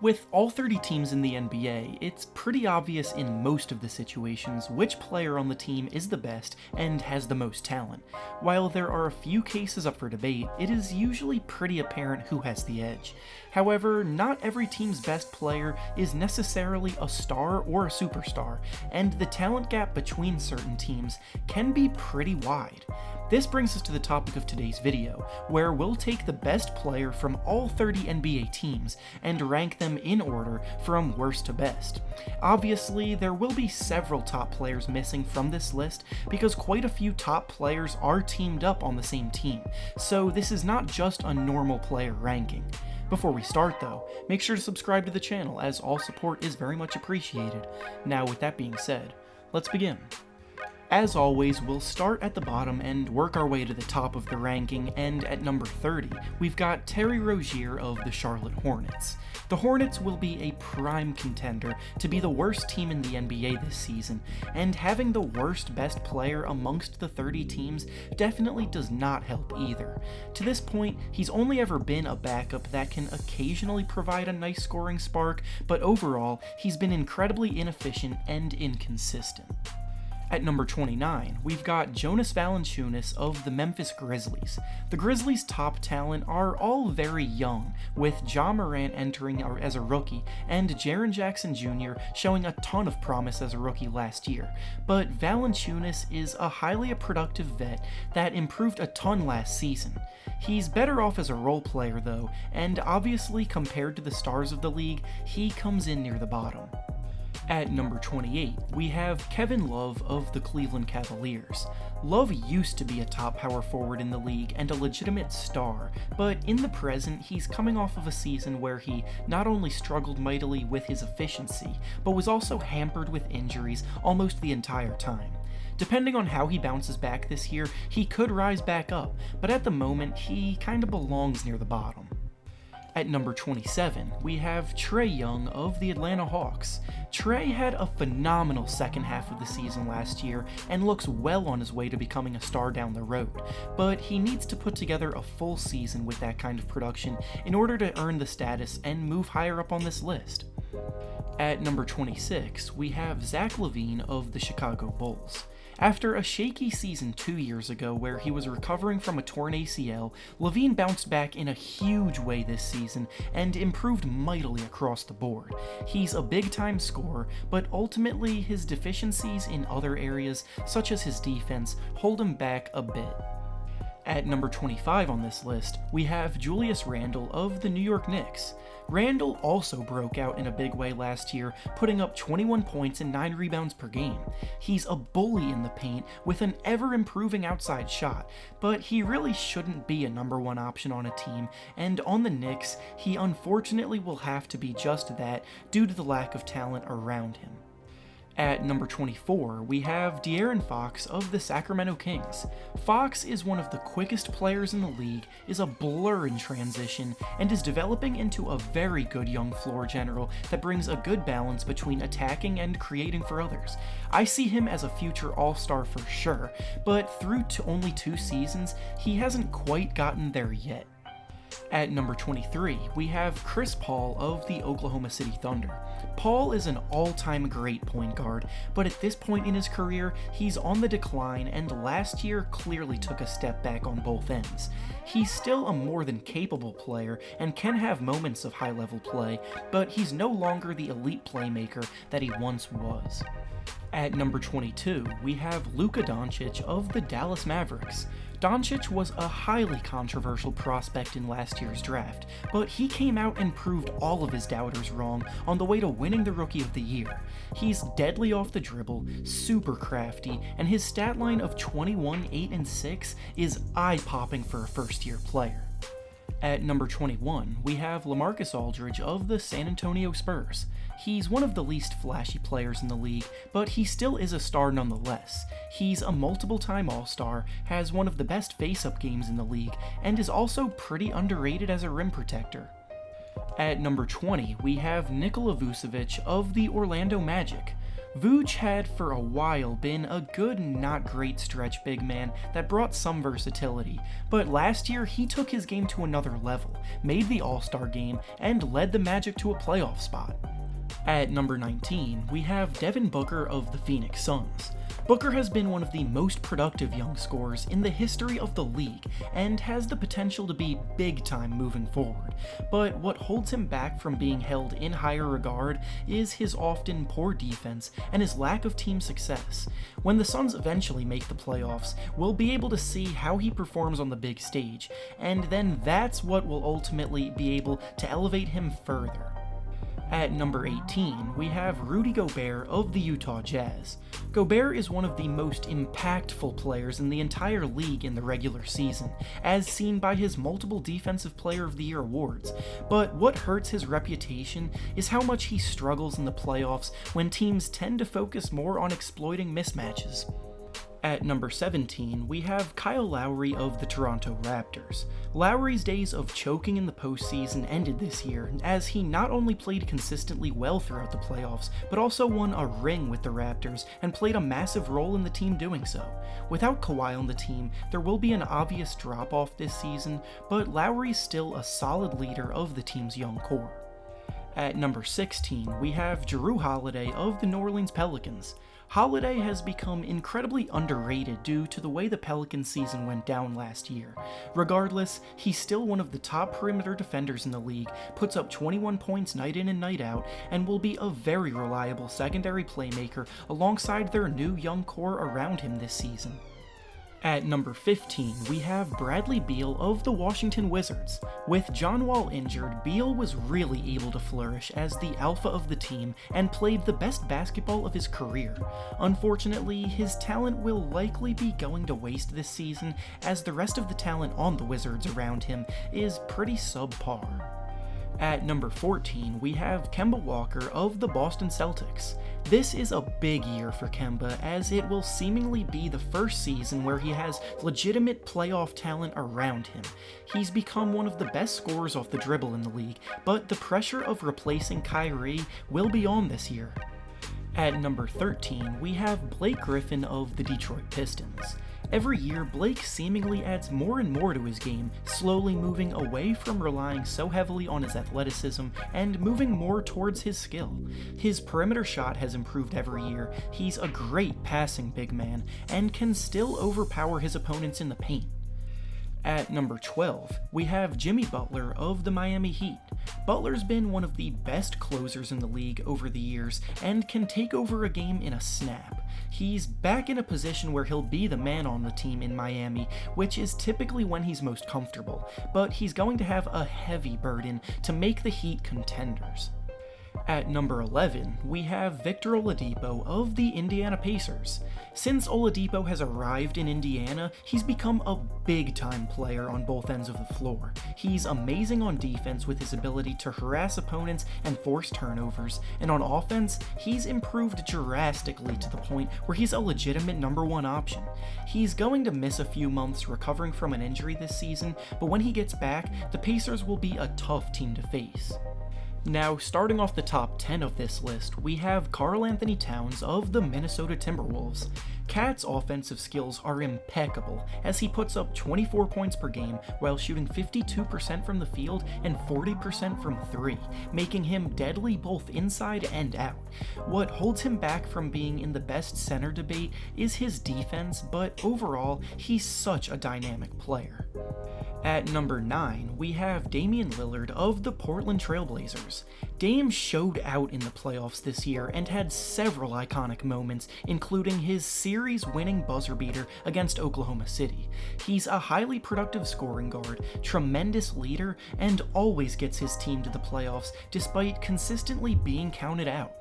With all 30 teams in the NBA, it's pretty obvious in most of the situations which player on the team is the best and has the most talent. While there are a few cases up for debate, it is usually pretty apparent who has the edge. However, not every team's best player is necessarily a star or a superstar, and the talent gap between certain teams can be pretty wide. This brings us to the topic of today's video, where we'll take the best player from all 30 NBA teams and rank them in order from worst to best. Obviously, there will be several top players missing from this list because quite a few top players are teamed up on the same team, so this is not just a normal player ranking. Before we start though, make sure to subscribe to the channel as all support is very much appreciated. Now with that being said, let's begin. As always, we'll start at the bottom and work our way to the top of the ranking, and at number 30, we've got Terry Rozier of the Charlotte Hornets. The Hornets will be a prime contender to be the worst team in the NBA this season, and having the worst best player amongst the 30 teams definitely does not help either. To this point, he's only ever been a backup that can occasionally provide a nice scoring spark, but overall, he's been incredibly inefficient and inconsistent. At number 29, we've got Jonas Valanciunas of the Memphis Grizzlies. The Grizzlies' top talent are all very young, with Ja Morant entering as a rookie and Jaren Jackson Jr. showing a ton of promise as a rookie last year, but Valanciunas is a highly productive vet that improved a ton last season. He's better off as a role player though, and obviously compared to the stars of the league, he comes in near the bottom. At number 28, we have Kevin Love of the Cleveland Cavaliers. Love used to be a top power forward in the league and a legitimate star, but in the present, he's coming off of a season where he not only struggled mightily with his efficiency, but was also hampered with injuries almost the entire time. Depending on how he bounces back this year, he could rise back up, but at the moment, he kinda belongs near the bottom. At number 27, we have Trae Young of the Atlanta Hawks. Trae had a phenomenal second half of the season last year and looks well on his way to becoming a star down the road, but he needs to put together a full season with that kind of production in order to earn the status and move higher up on this list. At number 26, we have Zach Lavine of the Chicago Bulls. After a shaky season 2 years ago where he was recovering from a torn ACL, Lavine bounced back in a huge way this season and improved mightily across the board. He's a big-time scorer, but ultimately his deficiencies in other areas, such as his defense, hold him back a bit. At number 25 on this list, we have Julius Randle of the New York Knicks. Randle also broke out in a big way last year, putting up 21 points and 9 rebounds per game. He's a bully in the paint with an ever-improving outside shot, but he really shouldn't be a number one option on a team, and on the Knicks, he unfortunately will have to be just that due to the lack of talent around him. At number 24, we have De'Aaron Fox of the Sacramento Kings. Fox is one of the quickest players in the league, is a blur in transition, and is developing into a very good young floor general that brings a good balance between attacking and creating for others. I see him as a future all-star for sure, but through only 2 seasons, he hasn't quite gotten there yet. At number 23, we have Chris Paul of the Oklahoma City Thunder. Paul is an all-time great point guard, but at this point in his career, he's on the decline and last year clearly took a step back on both ends. He's still a more than capable player and can have moments of high-level play, but he's no longer the elite playmaker that he once was. At number 22, we have Luka Doncic of the Dallas Mavericks. Doncic was a highly controversial prospect in last year's draft, but he came out and proved all of his doubters wrong on the way to winning the Rookie of the Year. He's deadly off the dribble, super crafty, and his stat line of 21, 8, and 6 is eye-popping for a first-year player. At number 21, we have Lamarcus Aldridge of the San Antonio Spurs. He's one of the least flashy players in the league, but he still is a star nonetheless. He's a multiple-time All-Star, has one of the best face-up games in the league, and is also pretty underrated as a rim protector. At number 20, we have Nikola Vucevic of the Orlando Magic. Vooch had for a while been a good, not great stretch big man that brought some versatility, but last year he took his game to another level, made the All-Star game, and led the Magic to a playoff spot. At number 19, we have Devin Booker of the Phoenix Suns. Booker has been one of the most productive young scorers in the history of the league and has the potential to be big time moving forward, but what holds him back from being held in higher regard is his often poor defense and his lack of team success. When the Suns eventually make the playoffs, we'll be able to see how he performs on the big stage, and then that's what will ultimately be able to elevate him further. At number 18, we have Rudy Gobert of the Utah Jazz. Gobert is one of the most impactful players in the entire league in the regular season, as seen by his multiple Defensive Player of the Year awards, but what hurts his reputation is how much he struggles in the playoffs when teams tend to focus more on exploiting mismatches. At number 17, we have Kyle Lowry of the Toronto Raptors. Lowry's days of choking in the postseason ended this year, as he not only played consistently well throughout the playoffs, but also won a ring with the Raptors and played a massive role in the team doing so. Without Kawhi on the team, there will be an obvious drop-off this season, but Lowry's still a solid leader of the team's young core. At number 16, we have Jrue Holiday of the New Orleans Pelicans. Holiday has become incredibly underrated due to the way the Pelicans season went down last year. Regardless, he's still one of the top perimeter defenders in the league, puts up 21 points night in and night out, and will be a very reliable secondary playmaker alongside their new young core around him this season. At number 15, we have Bradley Beal of the Washington Wizards. With John Wall injured, Beal was really able to flourish as the alpha of the team and played the best basketball of his career. Unfortunately, his talent will likely be going to waste this season, as the rest of the talent on the Wizards around him is pretty subpar. At number 14, we have Kemba Walker of the Boston Celtics. This is a big year for Kemba, as it will seemingly be the first season where he has legitimate playoff talent around him. He's become one of the best scorers off the dribble in the league, but the pressure of replacing Kyrie will be on this year. At number 13, we have Blake Griffin of the Detroit Pistons. Every year, Blake seemingly adds more and more to his game, slowly moving away from relying so heavily on his athleticism and moving more towards his skill. His perimeter shot has improved every year, he's a great passing big man, and can still overpower his opponents in the paint. At number 12, we have Jimmy Butler of the Miami Heat. Butler's been one of the best closers in the league over the years and can take over a game in a snap. He's back in a position where he'll be the man on the team in Miami, which is typically when he's most comfortable, but he's going to have a heavy burden to make the Heat contenders. At number 11, we have Victor Oladipo of the Indiana Pacers. Since Oladipo has arrived in Indiana, he's become a big-time player on both ends of the floor. He's amazing on defense with his ability to harass opponents and force turnovers, and on offense, he's improved drastically to the point where he's a legitimate number one option. He's going to miss a few months recovering from an injury this season, but when he gets back, the Pacers will be a tough team to face. Now, starting off the top 10 of this list, we have Karl-Anthony Towns of the Minnesota Timberwolves. Cat's offensive skills are impeccable, as he puts up 24 points per game while shooting 52% from the field and 40% from 3, making him deadly both inside and out. What holds him back from being in the best center debate is his defense, but overall, he's such a dynamic player. At number 9, we have Damian Lillard of the Portland Trailblazers. Dame showed out in the playoffs this year and had several iconic moments, including his series-winning buzzer beater against Oklahoma City. He's a highly productive scoring guard, tremendous leader, and always gets his team to the playoffs despite consistently being counted out.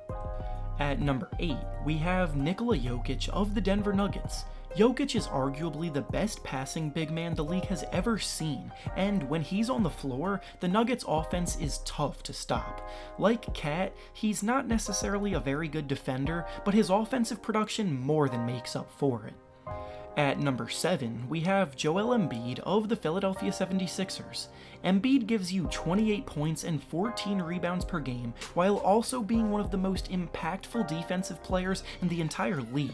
At number 8, we have Nikola Jokic of the Denver Nuggets. Jokic is arguably the best passing big man the league has ever seen, and when he's on the floor, the Nuggets' offense is tough to stop. Like Cat, he's not necessarily a very good defender, but his offensive production more than makes up for it. At number 7, we have Joel Embiid of the Philadelphia 76ers. Embiid gives you 28 points and 14 rebounds per game, while also being one of the most impactful defensive players in the entire league.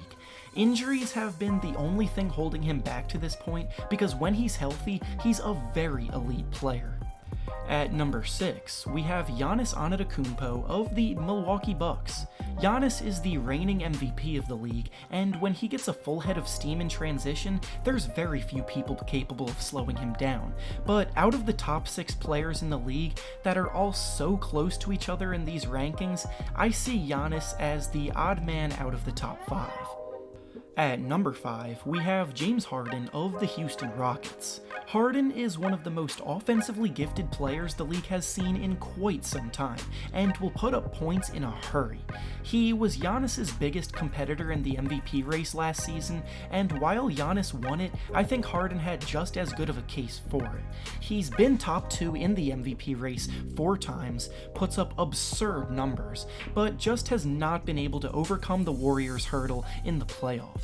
Injuries have been the only thing holding him back to this point, because when he's healthy, he's a very elite player. At number 6, we have Giannis Antetokounmpo of the Milwaukee Bucks. Giannis is the reigning MVP of the league, and when he gets a full head of steam in transition, there's very few people capable of slowing him down. But out of the top 6 players in the league that are all so close to each other in these rankings, I see Giannis as the odd man out of the top 5. At number 5, we have James Harden of the Houston Rockets. Harden is one of the most offensively gifted players the league has seen in quite some time, and will put up points in a hurry. He was Giannis's biggest competitor in the MVP race last season, and while Giannis won it, I think Harden had just as good of a case for it. He's been top 2 in the MVP race 4 times, puts up absurd numbers, but just has not been able to overcome the Warriors' hurdle in the playoffs.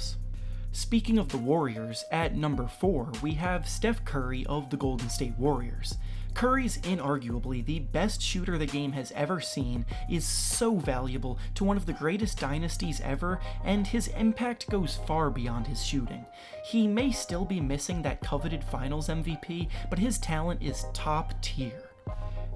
Speaking of the Warriors, at number 4, we have Steph Curry of the Golden State Warriors. Curry's inarguably the best shooter the game has ever seen, is so valuable to one of the greatest dynasties ever, and his impact goes far beyond his shooting. He may still be missing that coveted Finals MVP, but his talent is top tier.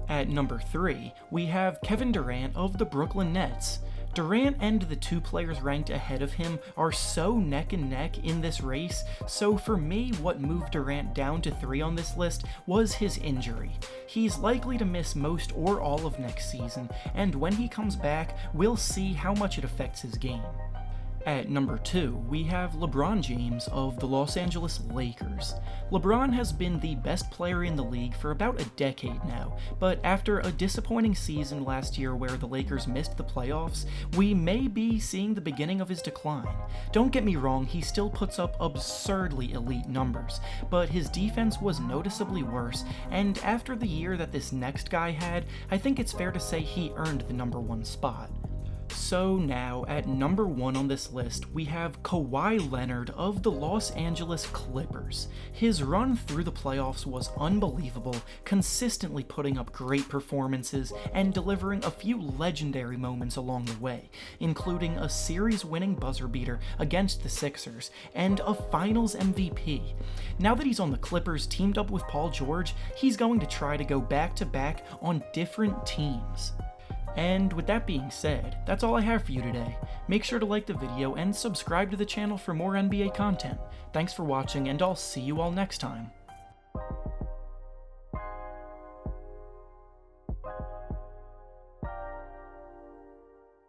At number 3, we have Kevin Durant of the Brooklyn Nets. Durant and the 2 players ranked ahead of him are so neck and neck in this race, so for me, what moved Durant down to 3 on this list was his injury. He's likely to miss most or all of next season, and when he comes back, we'll see how much it affects his game. At number 2, we have LeBron James of the Los Angeles Lakers. LeBron has been the best player in the league for about a decade now, but after a disappointing season last year where the Lakers missed the playoffs, we may be seeing the beginning of his decline. Don't get me wrong, he still puts up absurdly elite numbers, but his defense was noticeably worse, and after the year that this next guy had, I think it's fair to say he earned the number 1 spot. So now, at number 1 on this list, we have Kawhi Leonard of the Los Angeles Clippers. His run through the playoffs was unbelievable, consistently putting up great performances and delivering a few legendary moments along the way, including a series-winning buzzer beater against the Sixers and a Finals MVP. Now that he's on the Clippers teamed up with Paul George, he's going to try to go back-to-back on different teams. And with that being said, that's all I have for you today. Make sure to like the video and subscribe to the channel for more NBA content. Thanks for watching, and I'll see you all next time.